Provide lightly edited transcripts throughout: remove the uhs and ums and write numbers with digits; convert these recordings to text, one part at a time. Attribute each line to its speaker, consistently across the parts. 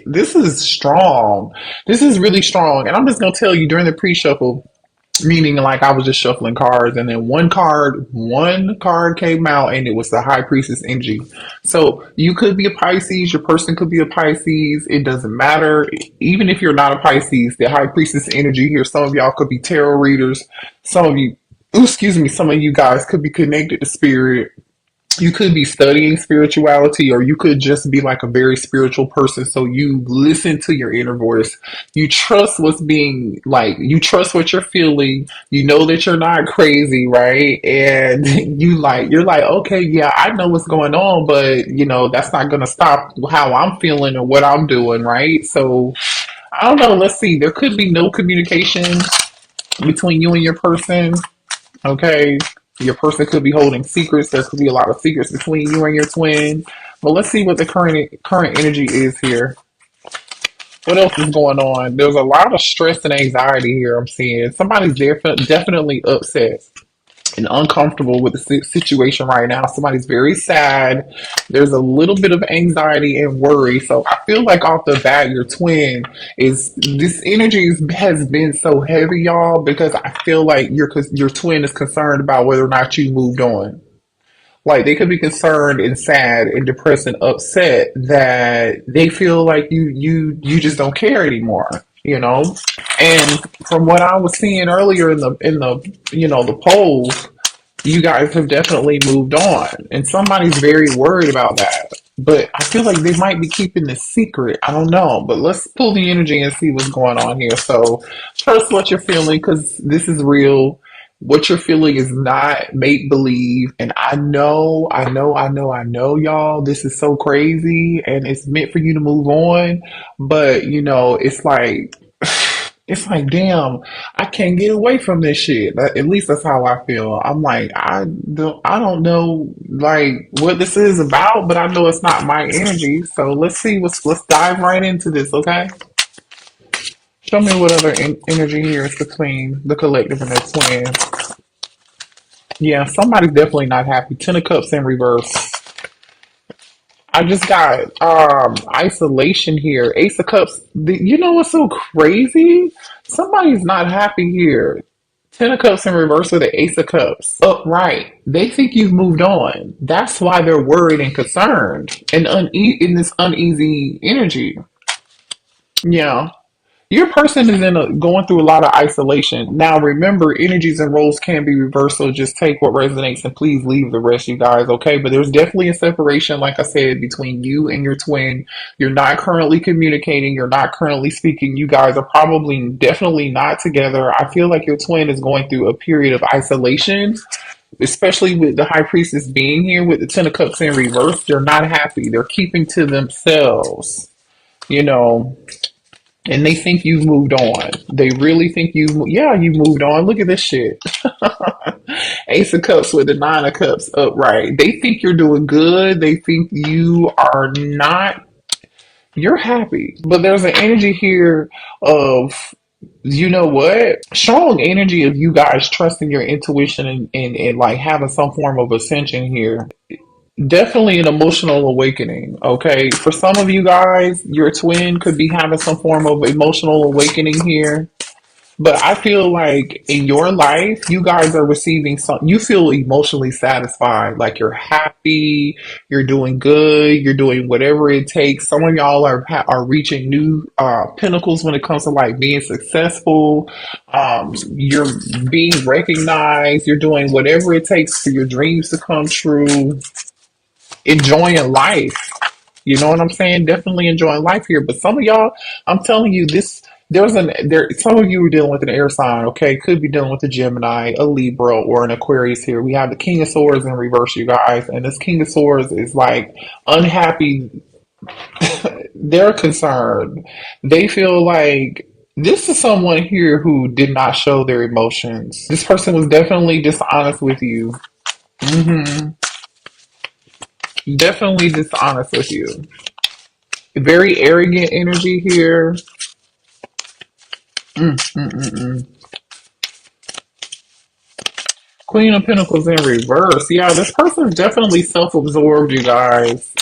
Speaker 1: This is strong. This is really strong. And I'm just gonna tell you during the pre-shuffle, meaning like I was just shuffling cards and then one card came out and it was the high priestess energy. So you could be a Pisces, your person could be a Pisces, it doesn't matter. Even if you're not a Pisces, the high priestess energy here, some of y'all could be tarot readers, some of you, ooh, excuse me, some of you guys could be connected to spirit, you could be studying spirituality, or you could just be like a very spiritual person. So you listen to your inner voice. You trust what's being like, you trust what you're feeling. You know that you're not crazy, right? And you're like, okay, yeah, I know what's going on, but that's not going to stop how I'm feeling or what I'm doing, right? So I don't know. Let's see. There could be no communication between you and your person. Okay. Your person could be holding secrets. There could be a lot of secrets between you and your twin. But let's see what the current energy is here. What else is going on? There's a lot of stress and anxiety here. I'm seeing somebody's definitely upset and uncomfortable with the situation right now. Somebody's very sad. There's a little bit of anxiety and worry. So I feel like off the bat, your twin is this energy has been so heavy, y'all, because I feel like your twin is concerned about whether or not you moved on. Like they could be concerned and sad and depressed and upset that they feel like you just don't care anymore. And from what I was seeing earlier in the the polls, you guys have definitely moved on, and somebody's very worried about that. But I feel like they might be keeping this secret. I don't know, but let's pull the energy and see what's going on here. So, trust what you're feeling because this is real. What you're feeling is not make believe. And I know, y'all. This is so crazy, and it's meant for you to move on. But it's like, damn, I can't get away from this shit. At least that's how I feel. I'm like, I don't know, like what this is about, but I know it's not my energy. So let's dive right into this, okay? Show me what other energy here is between the collective and their twin. Yeah, somebody's definitely not happy. Ten of Cups in reverse. I just got isolation here. Ace of Cups. You know what's so crazy? Somebody's not happy here. Ten of Cups in reverse with the Ace of Cups upright. They think you've moved on. That's why they're worried and concerned and in this uneasy energy. Yeah. Your person is going through a lot of isolation. Now, remember, energies and roles can be reversed, so just take what resonates and please leave the rest, you guys, okay? But there's definitely a separation, like I said, between you and your twin. You're not currently communicating, you're not currently speaking. You guys are probably definitely not together. I feel like your twin is going through a period of isolation, especially with the high priestess being here with the Ten of Cups in reverse. They're not happy, they're keeping to themselves, you know. And they think you've moved on. They really think you've moved on. Look at this shit. Ace of Cups with the Nine of Cups upright. They think you're doing good. They think you are not. You're happy. But there's an energy here of, you know what? Strong energy of you guys trusting your intuition and like having some form of ascension here. Definitely an emotional awakening, okay? For some of you guys, your twin could be having some form of emotional awakening here. But I feel like in your life, you guys are receiving you feel emotionally satisfied. Like you're happy, you're doing good, you're doing whatever it takes. Some of y'all are reaching new pinnacles when it comes to like being successful. You're being recognized, you're doing whatever it takes for your dreams to come true, enjoying life. You know what I'm saying? Definitely enjoying life here. But some of y'all, I'm telling you, some of you are dealing with an air sign, okay? Could be dealing with a Gemini, a Libra, or an Aquarius here. We have the King of Swords in reverse, you guys. And this King of Swords is like unhappy. They're concerned. They feel like this is someone here who did not show their emotions. This person was definitely dishonest with you. Hmm. Definitely dishonest with you. Very arrogant energy here. Mm, mm, mm, mm. Queen of Pentacles in reverse. Yeah, this person's definitely self-absorbed, you guys.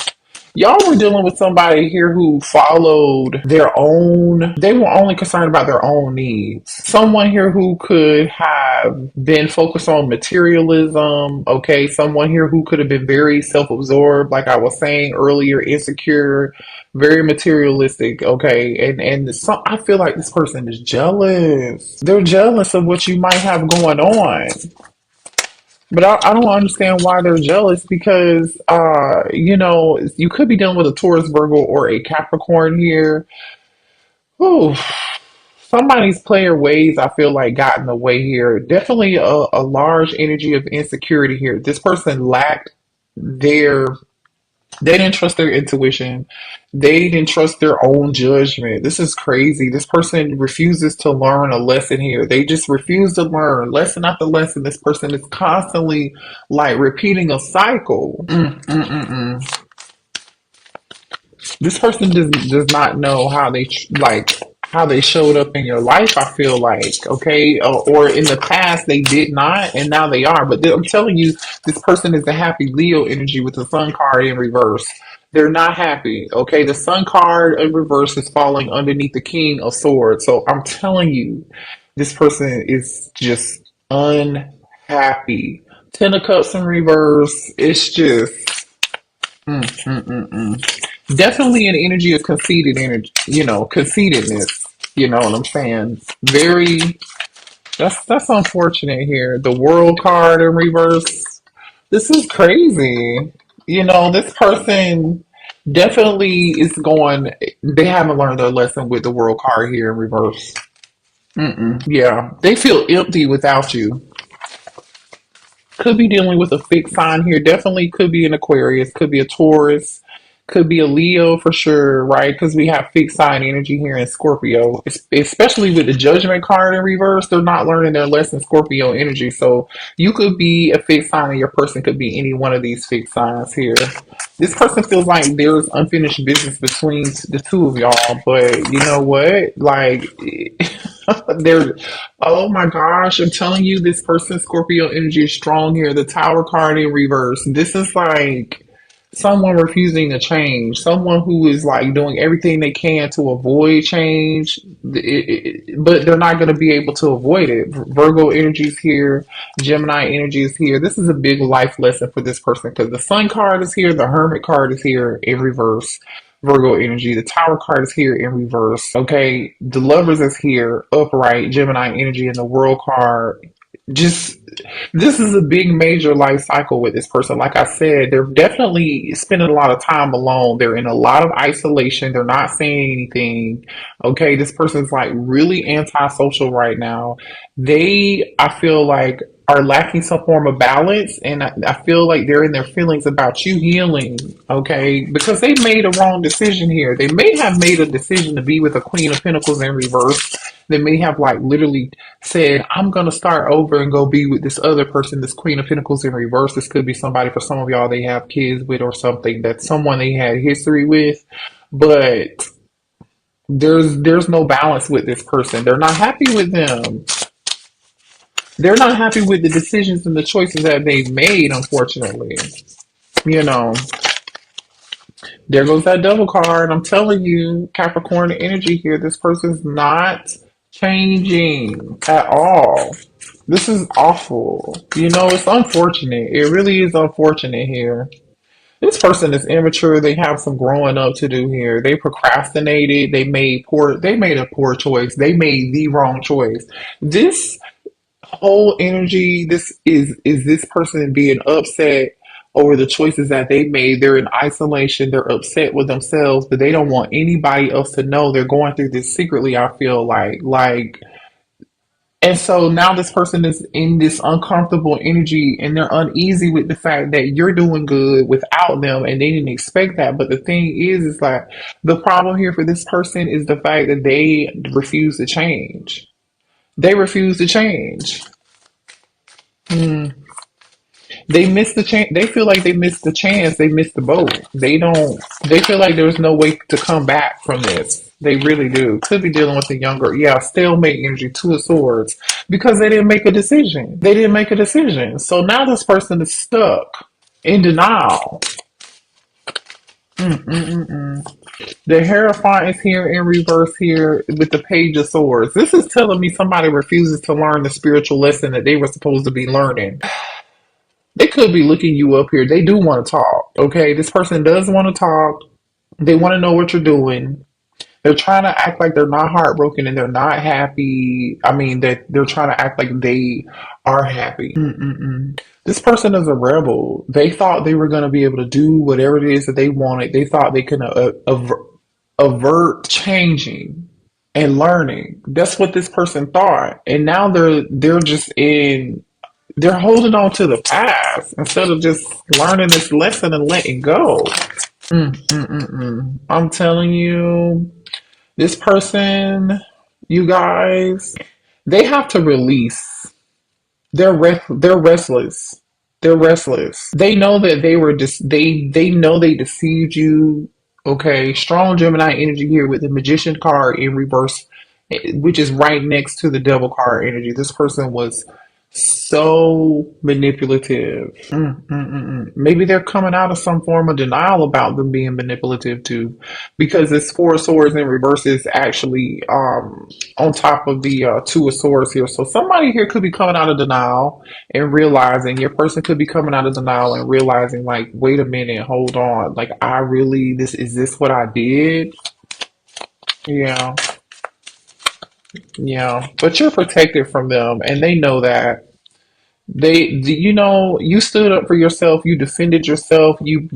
Speaker 1: Y'all were dealing with somebody here who followed their own, they were only concerned about their own needs. Someone here who could have been focused on materialism, okay? Someone here who could have been very self absorbed, like I was saying earlier, insecure, very materialistic, okay? And some, I feel like this person is jealous. They're jealous of what you might have going on. But I don't understand why they're jealous because, you could be dealing with a Taurus, Virgo, or a Capricorn here. Ooh, somebody's player ways, I feel like, got in the way here. Definitely a large energy of insecurity here. This person lacked their they didn't trust their intuition. They didn't trust their own judgment. This is crazy. This person refuses to learn a lesson here. They just refuse to learn lesson after lesson. This person is constantly like repeating a cycle. This person does not know how how they showed up in your life. I feel like, okay, or in the past they did not, and now they are. But I'm telling you, this person is a happy Leo energy with the Sun card in reverse. They're not happy. Okay, the Sun card in reverse is falling underneath the King of Swords. So I'm telling you, this person is just unhappy. Ten of Cups in reverse. It's just definitely an energy of conceited energy, conceitedness. You know what I'm saying? Very. That's unfortunate here. The World card in reverse. This is crazy. This person definitely is going. They haven't learned their lesson with the World card here in reverse. Yeah, they feel empty without you. Could be dealing with a fixed sign here. Definitely could be an Aquarius, could be a Taurus, could be a Leo for sure, right? Because we have fixed sign energy here in Scorpio, especially with the Judgment card in reverse. They're not learning their lesson, Scorpio energy. So you could be a fixed sign, and your person could be any one of these fixed signs here. This person feels like there's unfinished business between the two of y'all, but you know what? Like, they're, oh my gosh, I'm telling you, this person, Scorpio energy is strong here. The Tower card in reverse. This is like someone refusing to change, someone who is like doing everything they can to avoid change, but they're not going to be able to avoid it. Virgo energy is here, Gemini energy is here. This is a big life lesson for this person because the Sun card is here, the Hermit card is here in reverse. Virgo energy, the Tower card is here in reverse. Okay, the Lovers is here upright, Gemini energy, and the World card just this is a big major life cycle with this person. Like I said, they're definitely spending a lot of time alone. They're in a lot of isolation. They're not saying anything. Okay, this person's like really antisocial right now. They, I feel like, are lacking some form of balance, and I feel like they're in their feelings about you healing. Okay, because they made a wrong decision here. They may have made a decision to be with a Queen of Pentacles in reverse. They may have like literally said, I'm going to start over and go be with this other person, this Queen of Pentacles in reverse. This could be somebody for some of y'all they have kids with or something. That's someone they had history with. But there's no balance with this person. They're not happy with them. They're not happy with the decisions and the choices that they've made, unfortunately. You know, there goes that double card. I'm telling you, Capricorn energy here. This person's not changing at all. This is awful. It's unfortunate. It really is unfortunate here. This person is immature. They have some growing up to do here. They procrastinated. They made a poor choice. They made the wrong choice. This whole energy, this is this person being upset over the choices that they made. They're in isolation. They're upset with themselves, but they don't want anybody else to know they're going through this secretly. I feel like and so now this person is in this uncomfortable energy and they're uneasy with the fact that you're doing good without them and they didn't expect that. But the thing is like the problem here for this person is the fact that they refuse to change. They refuse to change. They missed the chance. They feel like they missed the chance. They missed the boat. They don't. They feel like there's no way to come back from this. They really do. Could be dealing with a younger, yeah, stalemate energy, Two of Swords, because they didn't make a decision. They didn't make a decision. So now this person is stuck in denial. Mm-mm-mm-mm. The Hierophant is here in reverse here with the Page of Swords. This is telling me somebody refuses to learn the spiritual lesson that they were supposed to be learning. They could be looking you up here. They do want to talk, okay? This person does want to talk. They want to know what you're doing. They're trying to act like they're not heartbroken and they're not happy. I mean, that they're trying to act like they are happy. Mm-mm-mm. This person is a rebel. They thought they were going to be able to do whatever it is that they wanted. They thought they could avert changing and learning. That's what this person thought. And now they're just in they're holding on to the past instead of just learning this lesson and letting go. I'm telling you, this person, you guys, they have to release. They're restless. They're restless. They know that they were just they know they deceived you. Okay, strong Gemini energy here with the Magician card in reverse, which is right next to the Devil card energy. This person was so manipulative. Maybe they're coming out of some form of denial about them being manipulative too, because this Four of Swords in reverse is actually on top of the Two of Swords here. So somebody here could be coming out of denial and realizing your person could be coming out of denial and realizing like, wait a minute, hold on, like I really this what I did? Yeah, yeah. But you're protected from them, and they know that. You stood up for yourself. You defended yourself. This,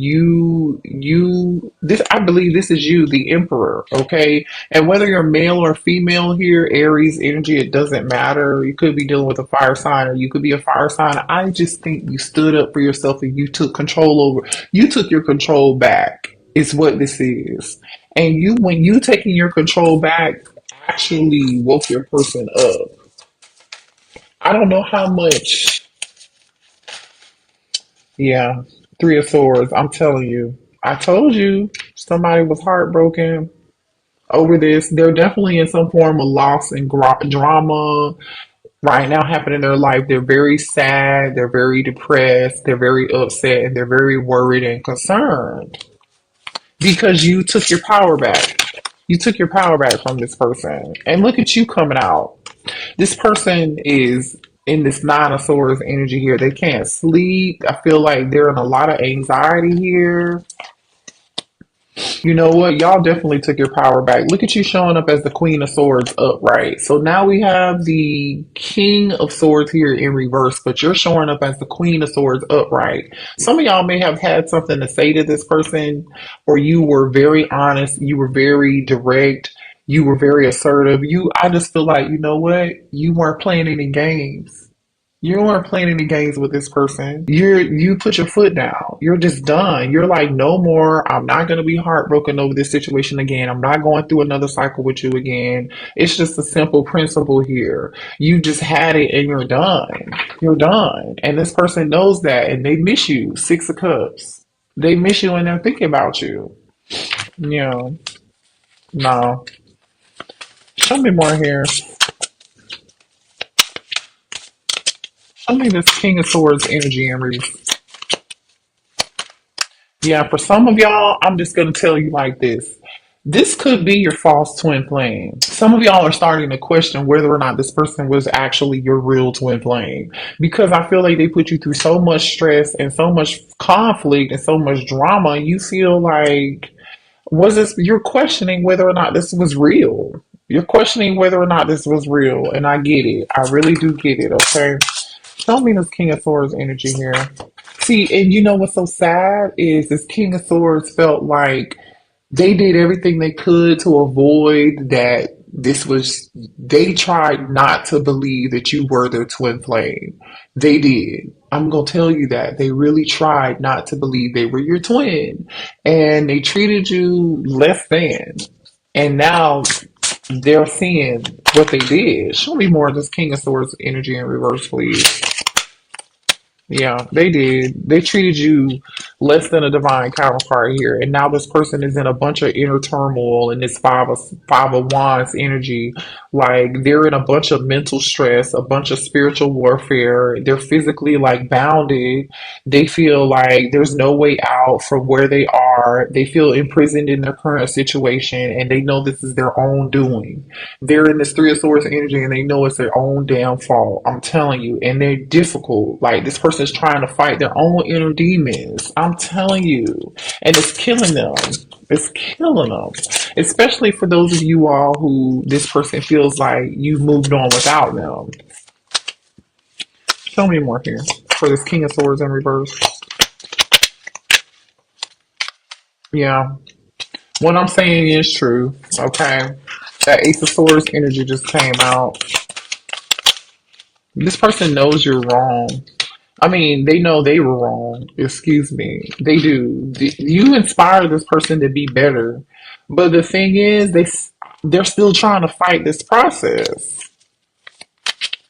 Speaker 1: I believe this is you, the emperor. Okay. And whether you're male or female here, Aries energy, it doesn't matter. You could be dealing with a fire sign or you could be a fire sign. I just think you stood up for yourself and you took your control back is what this is. And when you taking your control back, actually woke your person up. I don't know how much. Yeah, Three of Swords. I'm telling you. I told you somebody was heartbroken over this. They're definitely in some form of loss and drama right now happening in their life. They're very sad. They're very depressed. They're very upset and they're very worried and concerned because you took your power back. You took your power back from this person. And look at you coming out. This person is in this Nine of Swords energy here. They can't sleep. I feel like they're in a lot of anxiety here. You know what? Y'all definitely took your power back. Look at you showing up as the Queen of Swords upright. So now we have the King of Swords here in reverse, but you're showing up as the Queen of Swords upright. Some of y'all may have had something to say to this person, or you were very honest, you were very direct, you were very assertive. I just feel like, you know what? You weren't playing any games. You weren't playing any games with this person. You put your foot down. You're just done. You're like, no more. I'm not gonna be heartbroken over this situation again. I'm not going through another cycle with you again. It's just a simple principle here. You just had it and you're done. You're done. And this person knows that and they miss you. Six of Cups. They miss you and they're thinking about you. Yeah. No. Show me more here. Show me this King of Swords energy and read. Yeah, for some of y'all, I'm just going to tell you like this. This could be your false twin flame. Some of y'all are starting to question whether or not this person was actually your real twin flame because I feel like they put you through so much stress and so much conflict and so much drama. You feel like, you're questioning whether or not this was real. You're questioning whether or not this was real. And I get it. I really do get it. Okay. Show me this King of Swords energy here. See, and you know what's so sad is this King of Swords felt like they did everything they could to avoid that they tried not to believe that you were their twin flame. They did. I'm going to tell you that. They really tried not to believe they were your twin. And they treated you less than. And now they're seeing what they did. Show me more of this King of Swords energy in reverse, please. Yeah, they did. They treated you less than a divine counterpart here. And now this person is in a bunch of inner turmoil in this five of wands energy. Like they're in a bunch of mental stress, a bunch of spiritual warfare. They're physically like bounded. They feel like there's no way out from where they are. They feel imprisoned in their current situation and they know this is their own doing. They're in this Three of Swords energy and they know it's their own damn fault. I'm telling you. And they're difficult. Like this person's trying to fight their own inner demons. I'm telling you. And it's killing them. It's killing them. Especially for those of you all who this person feels like you've moved on without them. Show me more here for this King of Swords in reverse. Yeah. What I'm saying is true. Okay. That Ace of Swords energy just came out. This person knows you're wrong. I mean, they know they were wrong. Excuse me. They do. You inspire this person to be better. But the thing is, they're still trying to fight this process.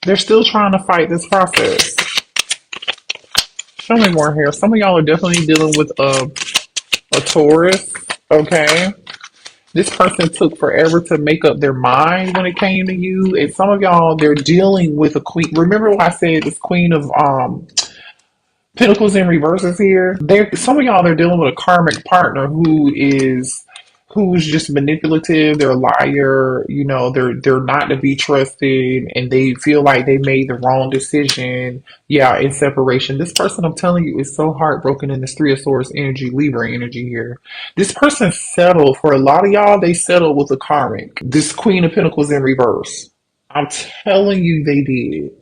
Speaker 1: They're still trying to fight this process. Show me more here. Some of y'all are definitely dealing with a Taurus. Okay. This person took forever to make up their mind when it came to you. And some of y'all, they're dealing with a queen. Remember what I said, this queen of Pentacles in reverses here. Some of y'all, they're dealing with a karmic partner who's just manipulative. They're a liar. You know, they're not to be trusted, and they feel like they made the wrong decision. Yeah, in separation. This person, I'm telling you, is so heartbroken in this Three of Swords energy, Libra energy here. This person settled for a lot of y'all. They settled with a karmic. This Queen of Pentacles in reverse. I'm telling you, they did.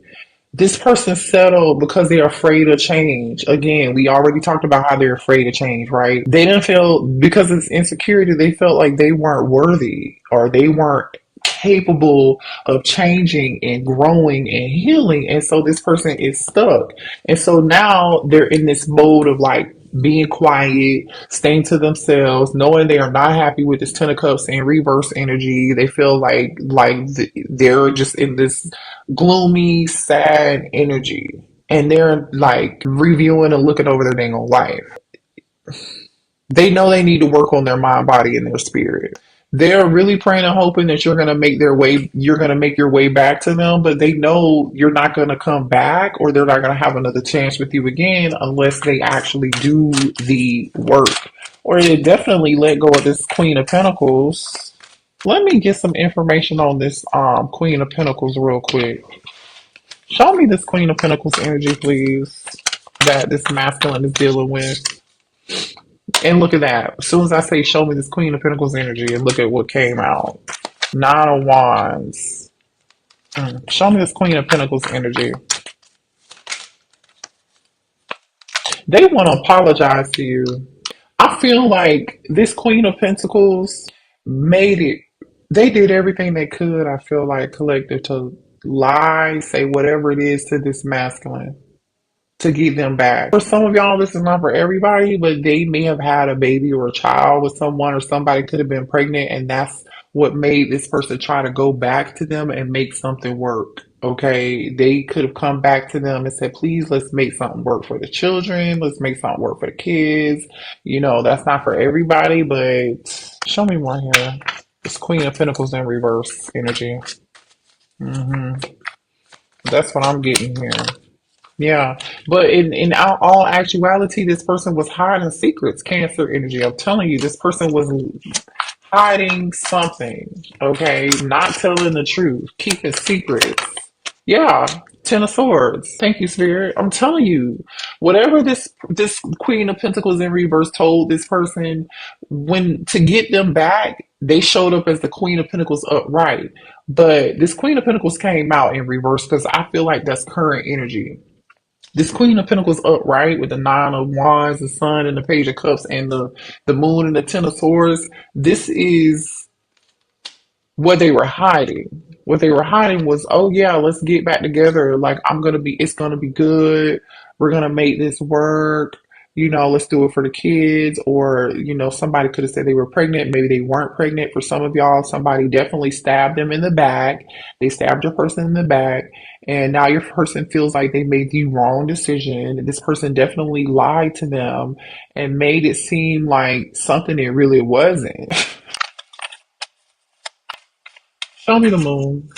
Speaker 1: This person settled because they're afraid of change. Again, we already talked about how they're afraid of change, right? They didn't feel, because it's insecurity, they felt like they weren't worthy or they weren't capable of changing and growing and healing. And so this person is stuck. And so now they're in this mode of like being quiet, staying to themselves, knowing they are not happy with this Ten of Cups and reverse energy. They feel they're just in this gloomy, sad energy. And they're like reviewing and looking over their dang on life. They know they need to work on their mind, body, and their spirit. They're really praying and hoping that you're gonna make your way back to them, but they know you're not gonna come back or they're not gonna have another chance with you again unless they actually do the work. Or they definitely let go of this Queen of Pentacles. Let me get some information on this Queen of Pentacles real quick. Show me this Queen of Pentacles energy, please, that this masculine is dealing with. And look at that. As soon as I say show me this Queen of Pentacles energy and look at what came out. Nine of Wands. Show me this Queen of Pentacles energy. They want to apologize to you. I feel like this Queen of Pentacles made it. They did everything they could, I feel like, collective, to lie, say whatever it is to this masculine, to get them back. For some of y'all, this is not for everybody, but they may have had a baby or a child with someone, or somebody could have been pregnant, and that's what made this person try to go back to them and make something work. Okay, they could have come back to them and said, please, let's make something work for the children. Let's make something work for the kids. You know, that's not for everybody, but show me more here. This Queen of Pentacles in reverse energy. That's what I'm getting here. Yeah, but in all actuality, this person was hiding secrets, Cancer energy. I'm telling you, this person was hiding something, okay? Not telling the truth, keeping secrets. Yeah, Ten of Swords. Thank you, Spirit. I'm telling you, whatever this Queen of Pentacles in reverse told this person, when to get them back, they showed up as the Queen of Pentacles upright. But this Queen of Pentacles came out in reverse because I feel like that's current energy. This Queen of Pentacles upright with the Nine of Wands, the Sun, and the Page of Cups, and the Moon and the Ten of Swords. This is what they were hiding. What they were hiding was, oh yeah, let's get back together. Like it's gonna be good. We're gonna make this work. You know, let's do it for the kids. Or, you know, somebody could have said they were pregnant. Maybe they weren't pregnant. For some of y'all, somebody definitely stabbed them in the back. They stabbed a person in the back. And now your person feels like they made the wrong decision. This person definitely lied to them and made it seem like something it really wasn't. Show me the moon.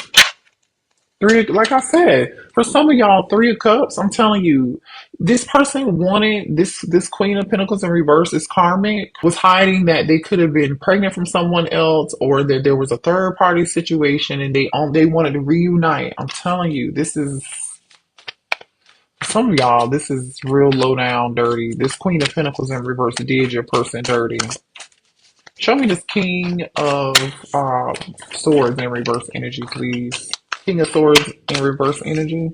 Speaker 1: Three, like I said, for some of y'all, Three of Cups. I'm telling you, this person wanted this Queen of Pentacles in reverse. This karmic was hiding that they could have been pregnant from someone else, or that there was a third party situation, and they wanted to reunite. I'm telling you, this is some of y'all. This is real low down, dirty. This Queen of Pentacles in reverse did your person dirty. Show me this King of Swords in reverse energy, please. King of Swords in reverse energy.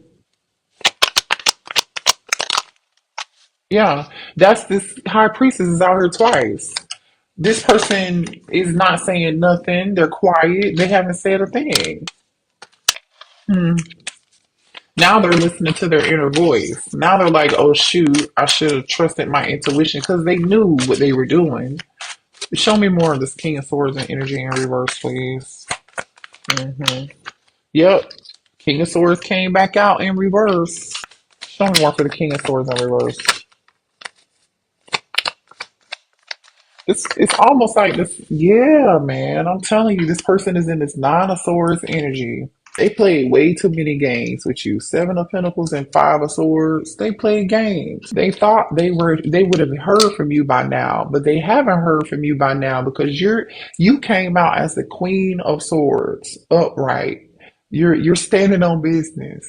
Speaker 1: Yeah, that's this High Priestess is out here twice. This person is not saying nothing. They're quiet. They haven't said a thing. Hmm. Now they're listening to their inner voice. Now they're like, oh shoot, I should have trusted my intuition because they knew what they were doing. Show me more of this King of Swords and energy in reverse, please. Hmm. Yep. King of Swords came back out in reverse. Show me more for the King of Swords in reverse. It's almost like this. Yeah, man. I'm telling you, this person is in this Nine of Swords energy. They played way too many games with you. Seven of Pentacles and Five of Swords. They played games. They thought they would have heard from you by now, but they haven't heard from you by now because you came out as the Queen of Swords, upright. You're standing on business.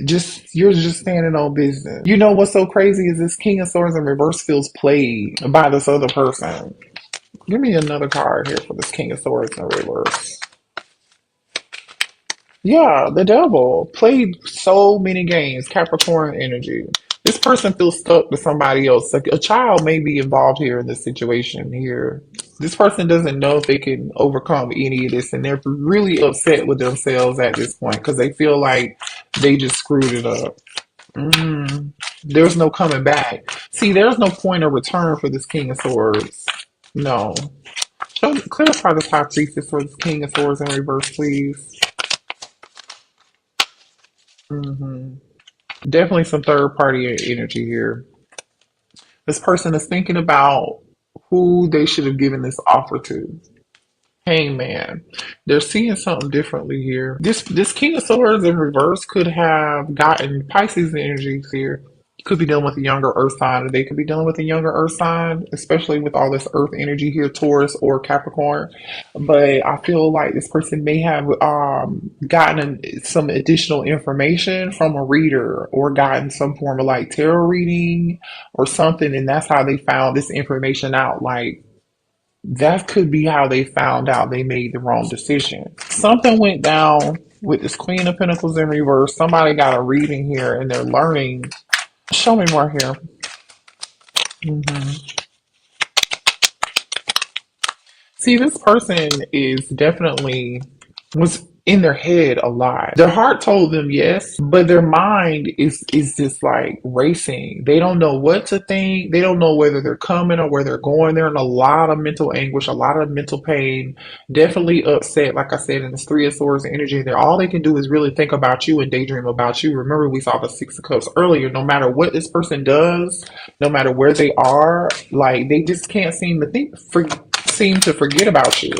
Speaker 1: You're just standing on business. You know what's so crazy is this King of Swords in reverse feels played by this other person. Give me another card here for this King of Swords in reverse. Yeah, the devil played so many games. Capricorn energy. This person feels stuck with somebody else. Like a child may be involved here in this situation here. This person doesn't know if they can overcome any of this, and they're really upset with themselves at this point because they feel like they just screwed it up. Mm, there's no coming back. See, there's no point of return for this King of Swords. No. Clarify this High Priestess for this King of Swords in reverse, please. Hmm. Definitely some third party energy here. This person is thinking about who they should have given this offer to. Hangman. They're seeing something differently here. This King of Swords in reverse could have gotten Pisces energies here. Could be dealing with a younger earth sign, or they could be dealing with a younger earth sign, especially with all this earth energy here, Taurus or Capricorn. But I feel like this person may have gotten some additional information from a reader or gotten some form of like tarot reading or something, and that's how they found this information out. Like that could be how they found out they made the wrong decision. Something went down with this Queen of Pentacles in reverse. Somebody got a reading here and they're learning. Show me more here. Hmm. See, this person is definitely was in their head a lot. Their heart told them yes, but their mind is just like racing. They don't know what to think. They don't know whether they're coming or where they're going. They're in a lot of mental anguish, a lot of mental pain, definitely upset. Like I said, in this Three of Swords energy, there all they can do is really think about you and daydream about you. Remember, we saw the Six of Cups earlier. No matter what this person does, no matter where they are, like they just can't seem to forget about you.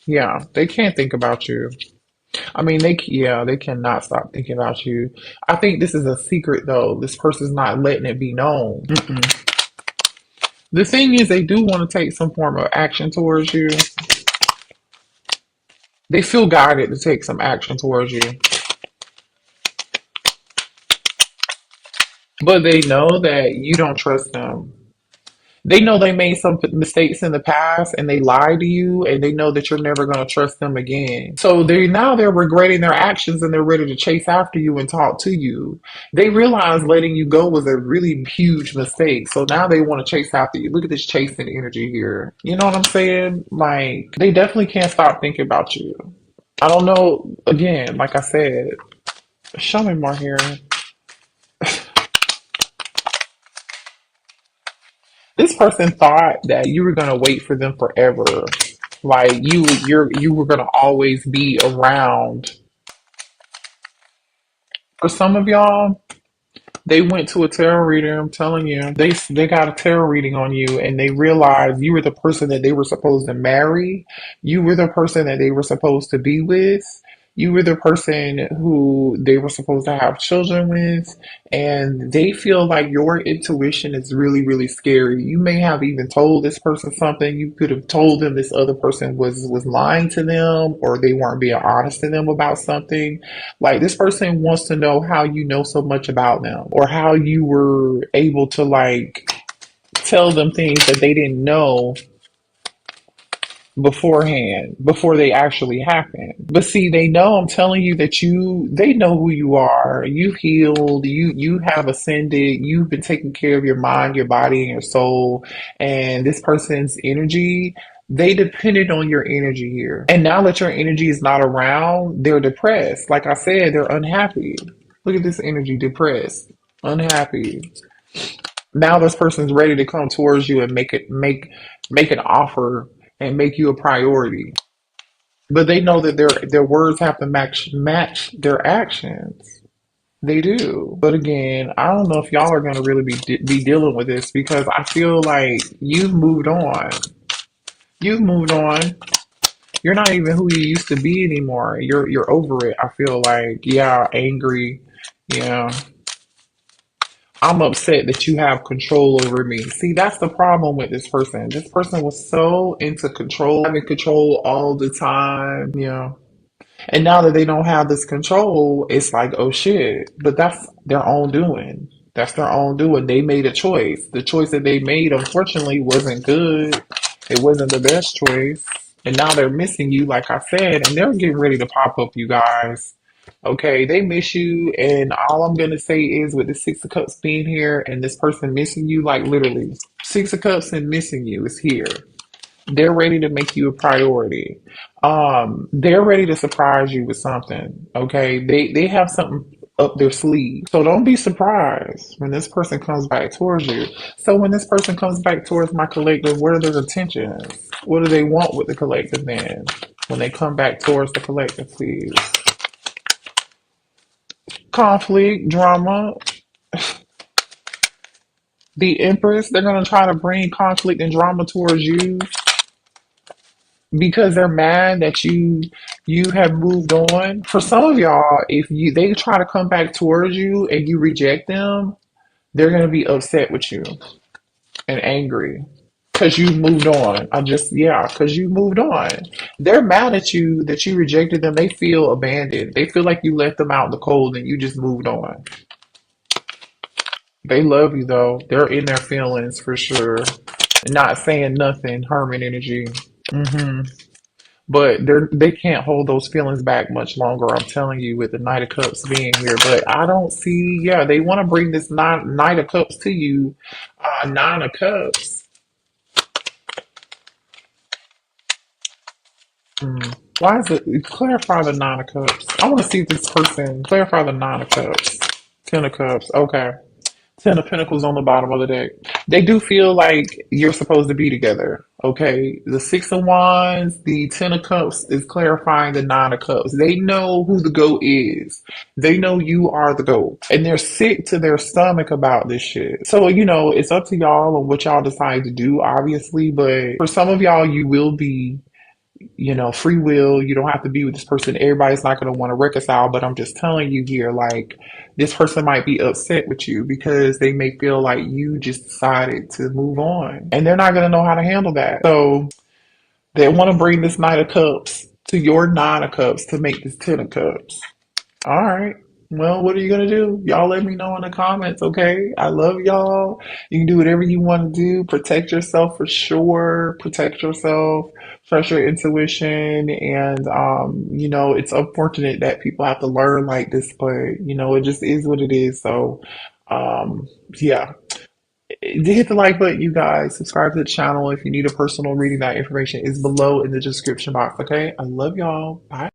Speaker 1: Yeah, they can't think about you. I mean, they cannot stop thinking about you. I think this is a secret though. This person's not letting it be known. Mm-mm. The thing is, they do want to take some form of action towards you. They feel guided to take some action towards you, but they know that you don't trust them. They know they made some mistakes in the past and they lied to you and they know that you're never going to trust them again. So they're regretting their actions and they're ready to chase after you and talk to you. They realize letting you go was a really huge mistake. So now they want to chase after you. Look at this chasing energy here. You know what I'm saying? Like they definitely can't stop thinking about you. I don't know. Again, like I said, show me more here. This person thought that you were gonna wait for them forever. Like you were gonna always be around. For some of y'all, they went to a tarot reader. I'm telling you, they got a tarot reading on you, and they realized you were the person that they were supposed to marry. You were the person that they were supposed to be with. You were the person who they were supposed to have children with, and they feel like your intuition is really, really scary. You may have even told this person something. You could have told them this other person was lying to them, or they weren't being honest to them about something. Like this person wants to know how you know so much about them, or how you were able to like tell them things that they didn't know beforehand, before they actually happen. But see, they know, I'm telling you, that they know who you are. You've healed, you have ascended, you've been taking care of your mind, your body, and your soul. And this person's energy, they depended on your energy here. And now that your energy is not around, they're depressed. Like I said, they're unhappy. Look at this energy, depressed, unhappy. Now this person's ready to come towards you and make an offer and make you a priority. But they know that their words have to match their actions. They do. But again, I don't know if y'all are going to really be dealing with this, because I feel like you've moved on. You've moved on. You're not even who you used to be anymore. You're over it. I feel like, yeah, angry. Yeah, I'm upset that you have control over me. See, that's the problem with this person. This person was so into control, having control all the time. Yeah. And now that they don't have this control, it's like, oh shit. But that's their own doing. That's their own doing. They made a choice. The choice that they made, unfortunately, wasn't good. It wasn't the best choice. And now they're missing you, like I said, and they're getting ready to pop up, you guys. Okay, they miss you, and all I'm gonna say is, with the Six of Cups being here and this person missing you, like literally, Six of Cups and missing you is here. They're ready to make you a priority. They're ready to surprise you with something. Okay, they have something up their sleeve. So don't be surprised when this person comes back towards you. So when this person comes back towards my collective, what are their intentions? What do they want with the collective then? When they come back towards the collective, please. Conflict, drama, the Empress, they're gonna try to bring conflict and drama towards you, because they're mad that you have moved on. For some of y'all, if you they try to come back towards you and you reject them, they're gonna be upset with you and angry because you moved on. Because you moved on. They're mad at you that you rejected them. They feel abandoned. They feel like you left them out in the cold and you just moved on. They love you though. They're in their feelings for sure. Not saying nothing, Herman energy. Hmm. But they can't hold those feelings back much longer. I'm telling you, with the Knight of Cups being here. But I don't see. Yeah, they want to bring this Knight of Cups to you. Nine of Cups. Hmm. Why is it? Clarify the Nine of Cups. I want to see this person clarify the Nine of Cups. Ten of Cups. Okay. Ten of Pentacles on the bottom of the deck. They do feel like you're supposed to be together. Okay. The Six of Wands, the Ten of Cups is clarifying the Nine of Cups. They know who the GOAT is. They know you are the GOAT. And they're sick to their stomach about this shit. So, it's up to y'all on what y'all decide to do, obviously. But for some of y'all, you will be, free will. You don't have to be with this person. Everybody's not going to want to reconcile, but I'm just telling you here, like, this person might be upset with you because they may feel like you just decided to move on, and they're not going to know how to handle that. So they want to bring this Knight of Cups to your Nine of Cups to make this Ten of Cups. All right. Well, what are you gonna do? Y'all let me know in the comments, okay? I love y'all. You can do whatever you want to do. Protect yourself for sure. Protect yourself. Trust your intuition. And it's unfortunate that people have to learn like this, but it just is what it is. So yeah. Hit the like button, you guys. Subscribe to the channel if you need a personal reading. That information is below in the description box, okay? I love y'all. Bye.